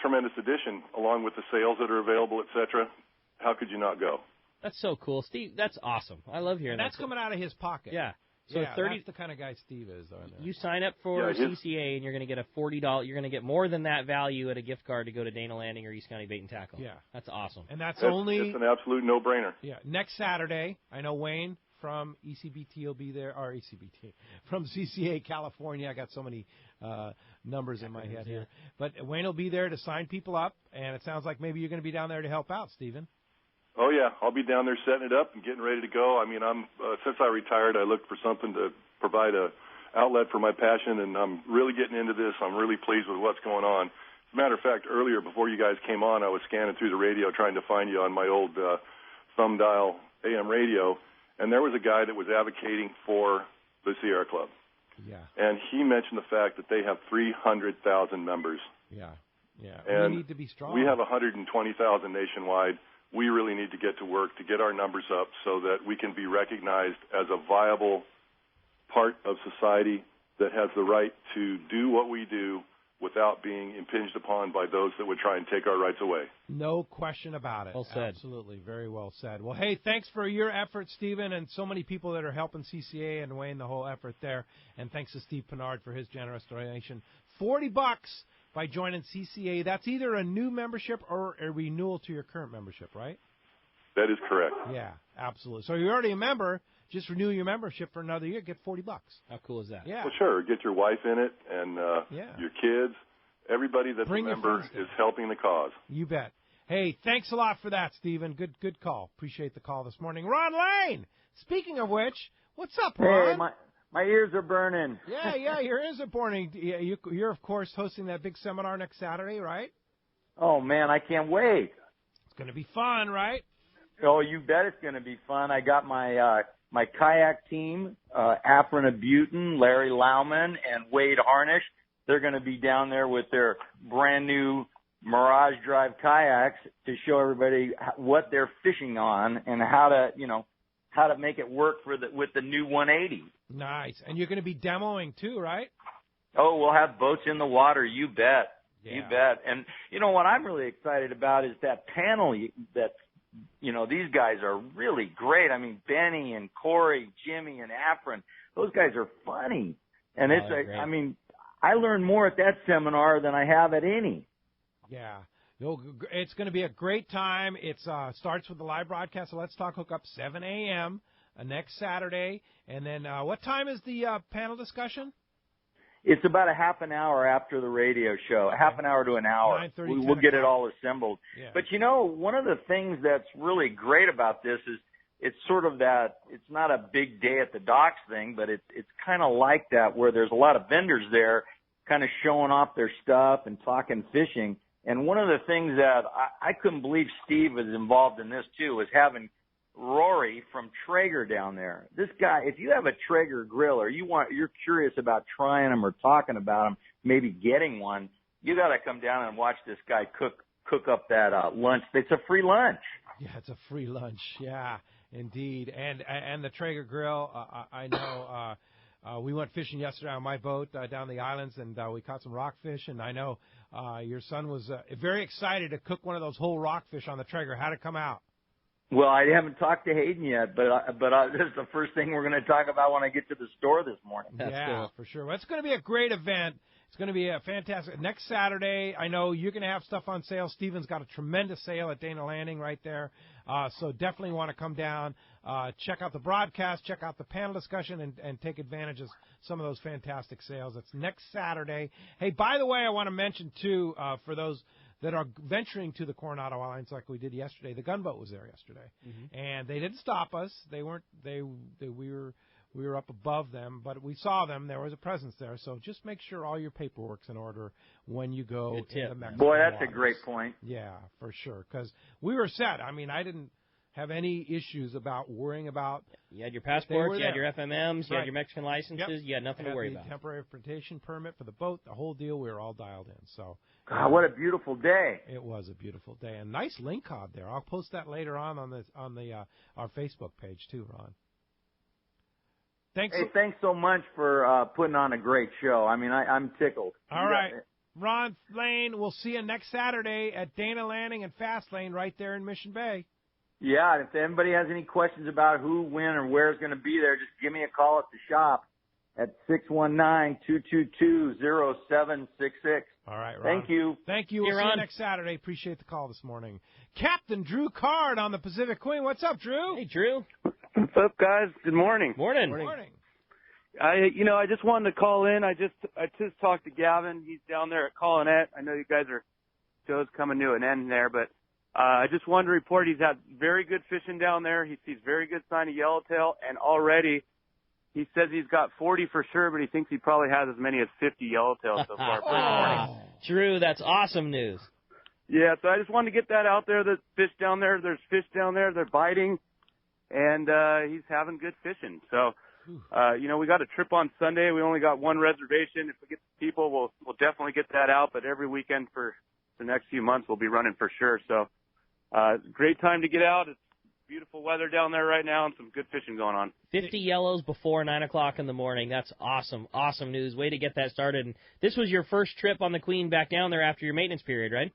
tremendous addition along with the sales that are available, etc. How could you not go? That's so cool, Steve. That's awesome. I love hearing that. That's coming out of his pocket. Yeah. So yeah, that's the kind of guy Steve is. You sign up for CCA, and you're going to get a $40. You're going to get more than that value at a gift card to go to Dana Landing or East County Bait and Tackle. Yeah, that's awesome. And it's an absolute no-brainer. Yeah, next Saturday, I know Wayne from ECBT will be there, or ECBT from CCA California. I got so many numbers in my head here, but Wayne will be there to sign people up, and it sounds like maybe you're going to be down there to help out, Stephen. Oh, yeah. I'll be down there setting it up and getting ready to go. I mean, since I retired, I looked for something to provide a outlet for my passion, and I'm really getting into this. I'm really pleased with what's going on. As a matter of fact, earlier, before you guys came on, I was scanning through the radio trying to find you on my old thumb dial AM radio, and there was a guy that was advocating for the Sierra Club. Yeah. And he mentioned the fact that they have 300,000 members. Yeah. And we need to be strong. We have 120,000 nationwide. We really need to get to work to get our numbers up so that we can be recognized as a viable part of society that has the right to do what we do without being impinged upon by those that would try and take our rights away. No question about it. Well said. Absolutely. Very well said. Well, hey, thanks for your effort, Stephen, and so many people that are helping CCA and weighing the whole effort there. And thanks to Steve Pinard for his generous donation. $40 by joining CCA. That's either a new membership or a renewal to your current membership, right? That is correct. Yeah, absolutely. So you're already a member. Just renew your membership for another year. Get $40. How cool is that? Yeah. Well, sure. Get your wife in it and your kids. Everybody that's a member is helping the cause. You bet. Hey, thanks a lot for that, Stephen. Good call. Appreciate the call this morning. Ron Lane, speaking of which, what's up, Ron? Hey, my ears are burning. Yeah, your ears are burning. You're, of course, hosting that big seminar next Saturday, right? Oh, man, I can't wait. It's going to be fun, right? Oh, you bet it's going to be fun. I got my my kayak team, Afrin Abutin, Larry Lauman, and Wade Harnish. They're going to be down there with their brand new Mirage Drive kayaks to show everybody what they're fishing on and how to make it work with the new 180. Nice. And you're going to be demoing too, right? Oh, we'll have boats in the water. You bet. Yeah. You bet. And what I'm really excited about is that panel that these guys are really great. I mean, Benny and Corey, Jimmy and Afrin, those guys are funny. And I learned more at that seminar than I have at any. Yeah. It's going to be a great time. It starts with the live broadcast of Let's Talk Hookup, 7 a.m. Next Saturday. And then what time is the panel discussion? It's about a half an hour after the radio show, half an hour to an hour. 9:30, we'll get it all assembled. Yeah. But, one of the things that's really great about this is it's sort of that it's not a big day at the docks thing, but it's kind of like that where there's a lot of vendors there kind of showing off their stuff and talking fishing. And one of the things that I couldn't believe Steve was involved in this too was having Rory from Traeger down there. This guy, if you have a Traeger grill or you're curious about trying them or talking about them, maybe getting one, you got to come down and watch this guy cook up that lunch. It's a free lunch. Yeah, it's a free lunch. Yeah, indeed. And the Traeger grill, I know we went fishing yesterday on my boat down the islands, and we caught some rockfish. And I know your son was very excited to cook one of those whole rockfish on the Traeger. How'd it come out? Well, I haven't talked to Hayden yet, but this is the first thing we're going to talk about when I get to the store this morning. That's cool. For sure. Well, it's going to be a great event. It's going to be a fantastic. Next Saturday, I know you're going to have stuff on sale. Steven's got a tremendous sale at Dana Landing right there. So definitely want to come down, check out the broadcast, check out the panel discussion, and take advantage of some of those fantastic sales. It's next Saturday. Hey, by the way, I want to mention, too, for those that are venturing to the Coronado Islands like we did yesterday, the gunboat was there yesterday. Mm-hmm. And they didn't stop us. We were up above them, but we saw them. There was a presence there. So just make sure all your paperwork's in order when you go to the Mexican Boy, that's waters. A great point. Yeah, for sure. Because we were set. I mean, I didn't have any issues about worrying about. You had your passports, you had your FMMs, you had your Mexican licenses, yep. You had nothing to worry about. Temporary transportation permit for the boat, the whole deal. We were all dialed in. So. God, what a beautiful day! It was a beautiful day, and nice link cod there. I'll post that later on our Facebook page too, Ron. Thanks so much for putting on a great show. I mean, I'm tickled. All right, Ron Lane. We'll see you next Saturday at Dana Landing and Fast Lane right there in Mission Bay. Yeah, and if anybody has any questions about who, when, or where is going to be there, just give me a call at the shop at 619-222-0766. All right, Ron. Thank you. Thank you. We'll see you next Saturday. Appreciate the call this morning. Captain Drew Card on the Pacific Queen. What's up, Drew? Hey, Drew. What's up, guys? Good morning. Morning. I just wanted to call in. I just talked to Gavin. He's down there at Colonette. I know you guys show's coming to an end there, but I just wanted to report he's had very good fishing down there. He sees very good sign of yellowtail, and already he says he's got 40 for sure, but he thinks he probably has as many as 50 yellowtails so far. Drew, that's awesome news. Yeah, so I just wanted to get that out there. There's fish down there. They're biting, and he's having good fishing. So We got a trip on Sunday. We only got one reservation. If we get the people, we'll definitely get that out. But every weekend for the next few months, we'll be running for sure. So, great time to get out. It's beautiful weather down there right now and some good fishing going on. 50 yellows before 9 o'clock in the morning. That's awesome. Awesome news. Way to get that started. And this was your first trip on the Queen back down there after your maintenance period, right?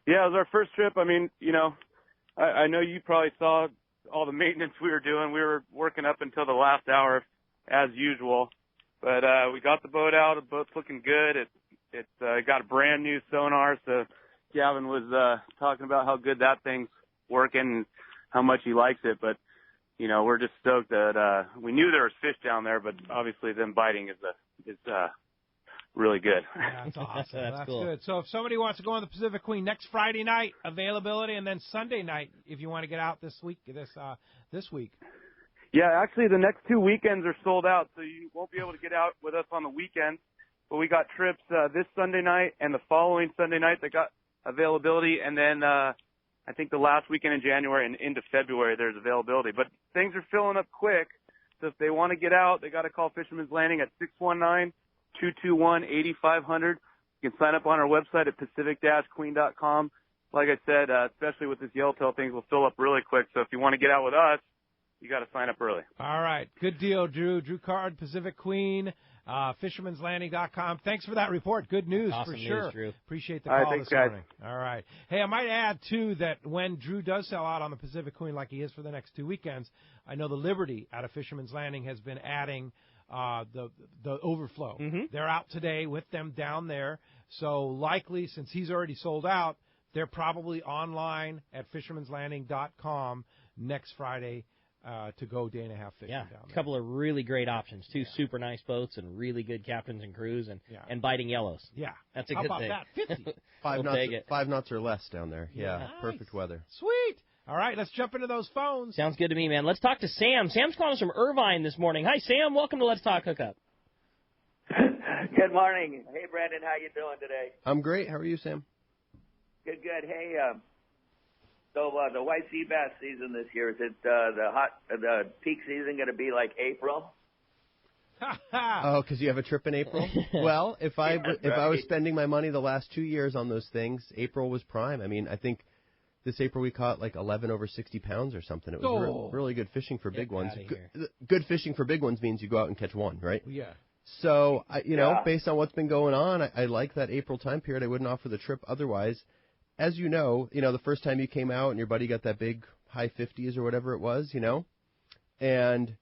Yeah, it was our first trip. I mean, I know you probably saw all the maintenance we were doing. We were working up until the last hour as usual. But we got the boat out. The boat's looking good. It got a brand new sonar. So Gavin was talking about how good that thing's working and how much he likes it. But, we're just stoked that we knew there was fish down there, but obviously them biting is really good. That's awesome. That's cool. Good. So if somebody wants to go on the Pacific Queen next Friday night, availability, and then Sunday night if you want to get out this week. Yeah, actually the next 2 weekends are sold out, so you won't be able to get out with us on the weekends. But we got trips this Sunday night and the following Sunday night that got availability, and then I think the last weekend in January and into February there's availability. But things are filling up quick, so if they want to get out, they got to call Fisherman's Landing at 619-221-8500. You can sign up on our website at pacific-queen.com. Like I said, especially with this yellowtail, things will fill up really quick. So if you want to get out with us, you got to sign up early. All right. Good deal, Drew. Drew Card, Pacific Queen, fishermanslanding.com. Thanks for that report. Good news awesome for sure. News, Drew. Appreciate the All right, call thanks, this guys. morning. All right. Hey, I might add, too, that when Drew does sell out on the Pacific Queen like he is for the next 2 weekends, I know the Liberty out of Fisherman's Landing has been adding the overflow. Mm-hmm. They're out today with them down there. So likely, since he's already sold out, they're probably online at fishermanslanding.com next Friday to go day and a half fishing down there. A couple of really great options. Two super nice boats and really good captains and crews and biting yellows. Yeah. That's a How good about thing. that? 50. Five knots or less down there. Yeah, Nice. perfect weather. Sweet. All right, let's jump into those phones. Sounds good to me, man. Let's talk to Sam. Sam's calling us from Irvine this morning. Hi, Sam. Welcome to Let's Talk Hookup. Good morning. Hey, Brandon, how you doing today? I'm great. How are you, Sam? Good. Hey, so the white sea bass season this year, is it the peak season going to be like April? Oh, because you have a trip in April? Well, if I was spending my money the last 2 years on those things, April was prime. I mean, I think this April we caught like 11 over 60 pounds or something. It was really good fishing for big ones. Good fishing for big ones means you go out and catch one, right? Yeah. So, based on what's been going on, I like that April time period. I wouldn't offer the trip otherwise. As you know, the first time you came out and your buddy got that big high 50s or whatever it was, and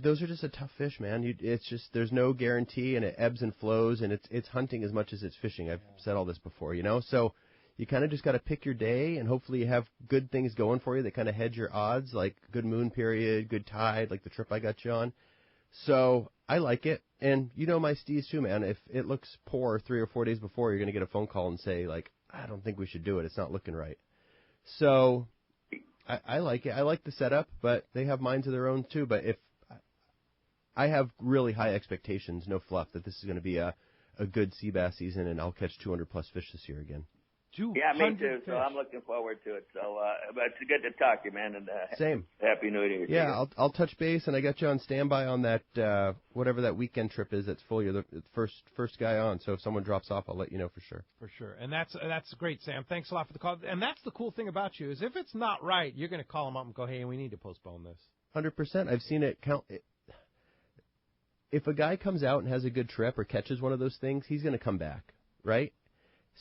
those are just a tough fish, man. It's just there's no guarantee, and it ebbs and flows, and it's hunting as much as it's fishing. I've said all this before, So you kind of just got to pick your day, and hopefully you have good things going for you that kind of hedge your odds, like good moon period, good tide, like the trip I got you on. So I like it, and my steez too, man. If it looks poor 3 or 4 days before, you're going to get a phone call and say, like, I don't think we should do it. It's not looking right. So I like it. I like the setup, but they have minds of their own too. But if I have really high expectations, no fluff, that this is going to be a good sea bass season, and I'll catch 200-plus fish this year again. Yeah, me too. So I'm looking forward to it. So, but it's good to talk to you, man. And Same. Happy New Year. Yeah, I'll touch base, and I got you on standby on that whatever that weekend trip is. That's full. You're the first guy on. So if someone drops off, I'll let you know for sure. For sure, and that's great, Sam. Thanks a lot for the call. And that's the cool thing about you is if it's not right, you're going to call them up and go, hey, we need to postpone this. 100%. I've seen it count. If a guy comes out and has a good trip or catches one of those things, he's going to come back, right?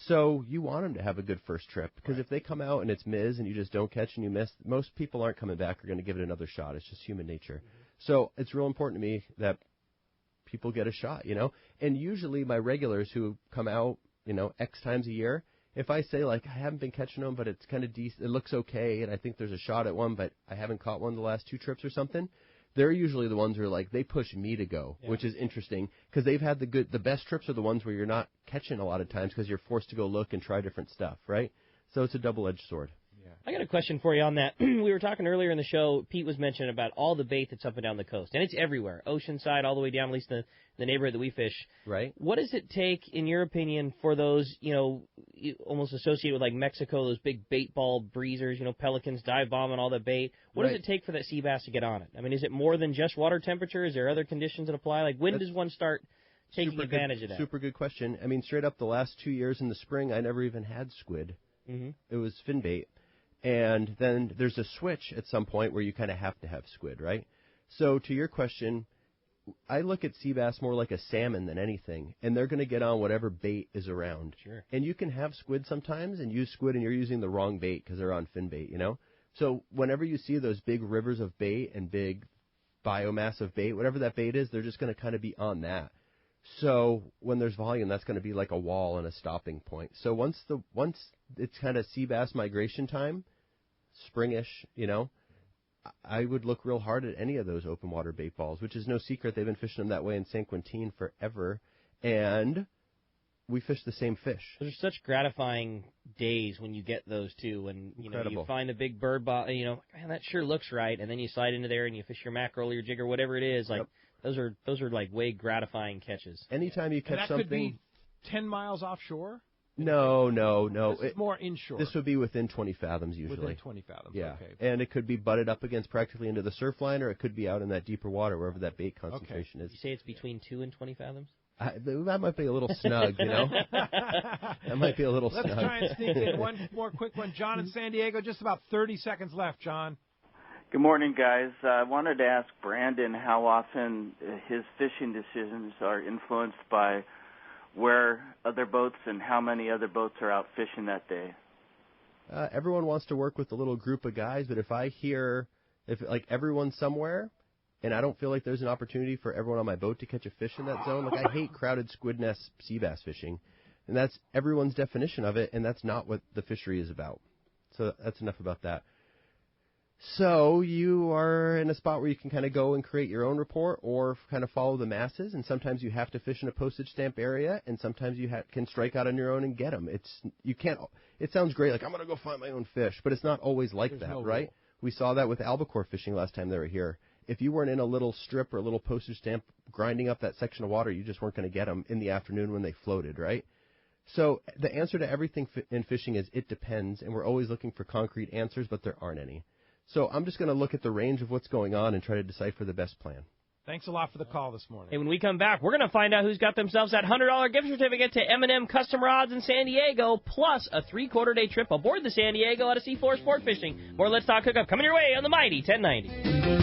So you want them to have a good first trip, because if they come out and it's Miz and you just don't catch and you miss, most people aren't coming back or going to give it another shot. It's just human nature. So it's real important to me that people get a shot, And usually my regulars who come out, X times a year, if I say, like, I haven't been catching them, but it's kind of decent, it looks okay, and I think there's a shot at one, but I haven't caught one the last 2 trips or something, they're usually the ones who are like, they push me to go, which is interesting, because they've had the best trips are the ones where you're not catching a lot of times because you're forced to go look and try different stuff, right? So it's a double-edged sword. Yeah. I got a question for you on that. We were talking earlier in the show, Pete was mentioning about all the bait that's up and down the coast, and it's everywhere, oceanside all the way down, at least the neighborhood that we fish. Right. What does it take, in your opinion, for those, almost associated with like Mexico, those big bait ball breezers, pelicans dive bombing all the bait? What does it take for that sea bass to get on it? I mean, is it more than just water temperature? Is there other conditions that apply? Like, when does one start taking advantage of that? Super good question. I mean, straight up, the last 2 years in the spring, I never even had squid. Mm-hmm. It was fin bait. And then there's a switch at some point where you kind of have to have squid, right? So to your question, I look at sea bass more like a salmon than anything, and they're going to get on whatever bait is around. Sure. And you can have squid sometimes and use squid, and you're using the wrong bait because they're on fin bait, So whenever you see those big rivers of bait and big biomass of bait, whatever that bait is, they're just going to kind of be on that. So when there's volume, that's going to be like a wall and a stopping point. So once it's kind of sea bass migration time, springish, I would look real hard at any of those open water bait balls, which is no secret. They've been fishing them that way in San Quintin forever, and we fish the same fish. There's such gratifying days when you get those too, when you find a big bird ball, man, that sure looks right, and then you slide into there and you fish your mackerel or your jig or whatever it is, like. Yep. Those are like way gratifying catches. Anytime you catch that something, could be 10 miles offshore. No. This is more inshore. This would be within 20 fathoms usually. Within 20 fathoms. Yeah. Okay. And it could be butted up against practically into the surf line, or it could be out in that deeper water wherever that bait concentration is. You say it's between 2 and 20 fathoms? That might be a little snug, That might be a little snug. Let's try and sneak in one more quick one. John in San Diego, just about 30 seconds left, John. Good morning, guys. I wanted to ask Brandon how often his fishing decisions are influenced by where other boats and how many other boats are out fishing that day. Everyone wants to work with a little group of guys, but if I hear, everyone's somewhere, and I don't feel like there's an opportunity for everyone on my boat to catch a fish in that zone, I hate crowded squid nest sea bass fishing, and that's everyone's definition of it, and that's not what the fishery is about. So that's enough about that. So you are in a spot where you can kind of go and create your own report or kind of follow the masses, and sometimes you have to fish in a postage stamp area, and sometimes you can strike out on your own and get them. It sounds great, like I'm going to go find my own fish, but it's not always like that, right? We saw that with albacore fishing last time they were here. If you weren't in a little strip or a little postage stamp grinding up that section of water, you just weren't going to get them in the afternoon when they floated, right? So the answer to everything in fishing is it depends, and we're always looking for concrete answers, but there aren't any. So I'm just going to look at the range of what's going on and try to decipher the best plan. Thanks a lot for the call this morning. Hey, when we come back, we're going to find out who's got themselves that $100 gift certificate to M&M Custom Rods in San Diego, plus a 3/4-day trip aboard the San Diego out of C4 Sport Fishing. More Let's Talk Hookup coming your way on the Mighty 1090.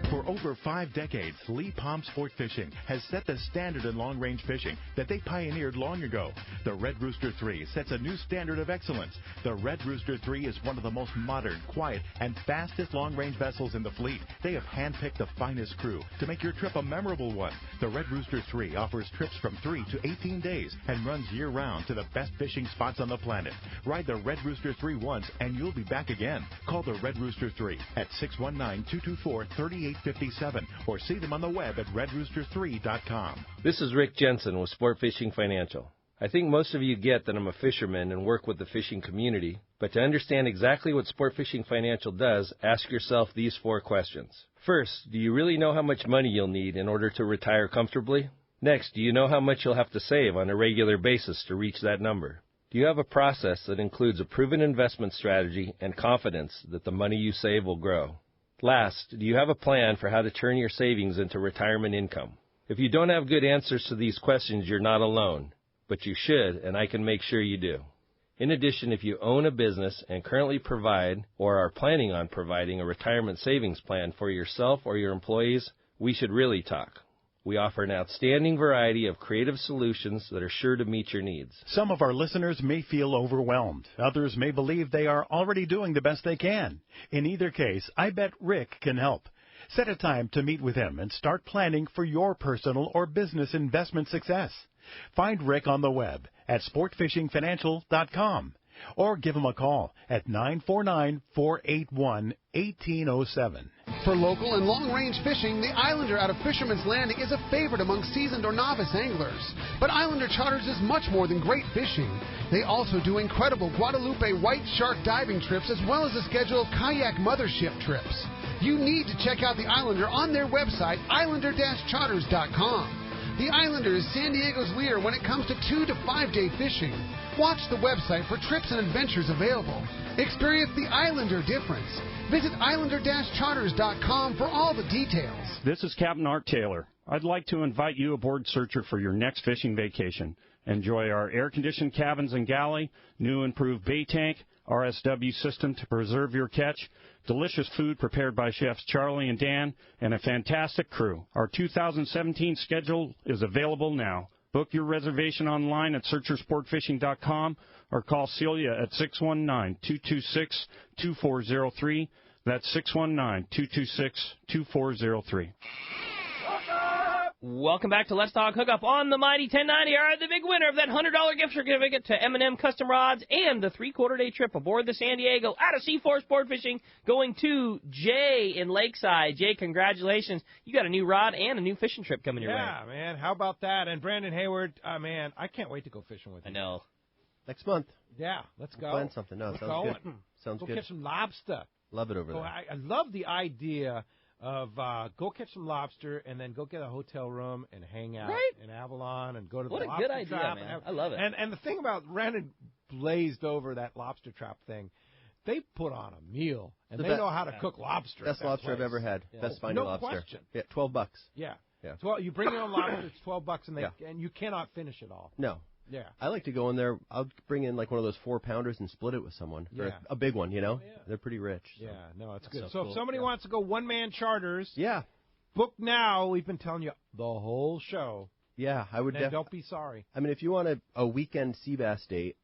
For over 5 decades, Lee Palm Sport Fishing has set the standard in long-range fishing that they pioneered long ago. The Red Rooster 3 sets a new standard of excellence. The Red Rooster 3 is one of the most modern, quiet, and fastest long-range vessels in the fleet. They have handpicked the finest crew to make your trip a memorable one. The Red Rooster 3 offers trips from 3 to 18 days and runs year-round to the best fishing spots on the planet. Ride the Red Rooster 3 once, and you'll be back again. Call the Red Rooster 3 at 619-224-3857 or see them on the web at redrooster3.com. This is Rick Jensen with Sport Fishing Financial. I think most of you get that I'm a fisherman and work with the fishing community, but to understand exactly what Sport Fishing Financial does, ask yourself these 4 questions. First, do you really know how much money you'll need in order to retire comfortably? Next, do you know how much you'll have to save on a regular basis to reach that number? Do you have a process that includes a proven investment strategy and confidence that the money you save will grow? Last, do you have a plan for how to turn your savings into retirement income? If you don't have good answers to these questions, you're not alone, but you should, and I can make sure you do. In addition, if you own a business and currently provide or are planning on providing a retirement savings plan for yourself or your employees, we should really talk. We offer an outstanding variety of creative solutions that are sure to meet your needs. Some of our listeners may feel overwhelmed. Others may believe they are already doing the best they can. In either case, I bet Rick can help. Set a time to meet with him and start planning for your personal or business investment success. Find Rick on the web at sportfishingfinancial.com or give him a call at 949-481-1807. For local and long-range fishing, the Islander out of Fisherman's Landing is a favorite among seasoned or novice anglers. But Islander Charters is much more than great fishing. They also do incredible Guadalupe white shark diving trips as well as a schedule of kayak mothership trips. You need to check out the Islander on their website, islander-charters.com. The Islander is San Diego's leader when it comes to 2 to 5 day fishing. Watch the website for trips and adventures available. Experience the Islander difference. Visit islander-charters.com for all the details. This is Captain Art Taylor. I'd like to invite you aboard Searcher for your next fishing vacation. Enjoy our air-conditioned cabins and galley, new improved bait tank, RSW system to preserve your catch, delicious food prepared by chefs Charlie and Dan, and a fantastic crew. Our 2017 schedule is available now. Book your reservation online at searchersportfishing.com or call Celia at 619-226-2403. That's 619-226-2403. Welcome back to Let's Talk Hookup on the Mighty 1090. All right, the big winner of that $100 gift certificate to M&M Custom Rods and the 3/4-day trip aboard the San Diego out of C4 Sport Fishing going to Jay in Lakeside. Jay, congratulations. You got a new rod and a new fishing trip coming your way. Yeah, man. How about that? And Brandon Hayward, man, I can't wait to go fishing with you. I know. Next month. Yeah, let's go. Plan something. No, sounds good. Sounds go good. Go catch some lobster. Love it over there. I love the idea of go catch some lobster and then go get a hotel room and hang out in Avalon and go to the lobster trap. What a good idea, man. I love it. And the thing about Brandon blazed over that lobster trap thing, they put on a meal and they know how to cook lobster. Best lobster I've ever had. Yeah. Best finding lobster. No question. Yeah, $12. Yeah. Yeah. 12, you bring your own lobster, it's $12 and you cannot finish it all. No. Yeah. I like to go in there. I'll bring in like one of those 4-pounders and split it with someone. Yeah. Or a big one, you know? They're pretty rich. So. Yeah, no, it's good. That's So cool. if somebody wants to go one-man charters, book now. We've been telling you the whole show. Yeah, I would. And don't be sorry. I mean, if you want a weekend sea bass date,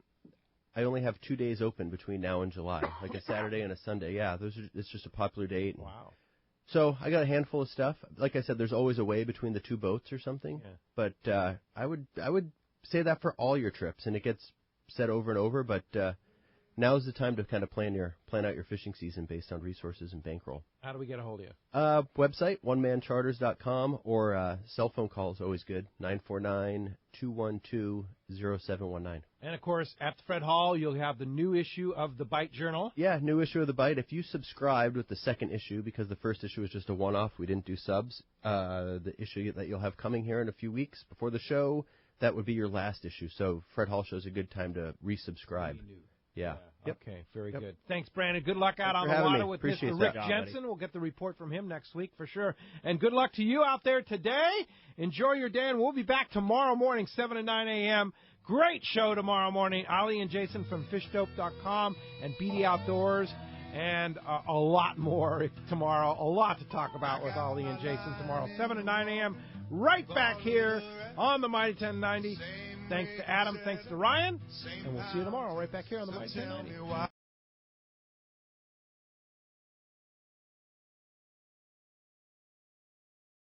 I only have 2 days open between now and July, like a Saturday and a Sunday. Yeah, it's just a popular date. Wow. So I got a handful of stuff. Like I said, there's always a way between the two boats or something. Yeah. But I would say that for all your trips, and it gets said over and over. But now's the time to kind of plan out your fishing season based on resources and bankroll. How do we get a hold of you? Website, onemancharters.com, or cell phone call is always good, 949-212-0719. And, of course, at the Fred Hall, you'll have the new issue of the Bight Journal. Yeah, new issue of the Bight. If you subscribed with the second issue, because the first issue was just a one-off, we didn't do subs, the issue that you'll have coming here in a few weeks before the show, that would be your last issue. So Fred Hall show's a good time to resubscribe. Yeah. Yep. Okay, very good. Thanks, Brandon. Good luck out Thanks on for the water me. with Appreciate Mr. Rick that. Jensen. We'll get the report from him next week for sure. And good luck to you out there today. Enjoy your day, and we'll be back tomorrow morning, 7 to 9 a.m. Great show tomorrow morning. Ollie and Jason from fishdope.com and BD Outdoors, and a lot more tomorrow. A lot to talk about with Ollie and Jason tomorrow, 7 to 9 a.m. right back here on the Mighty 1090. Thanks to Adam. Thanks to Ryan. And we'll see you tomorrow right back here on the Mighty 1090.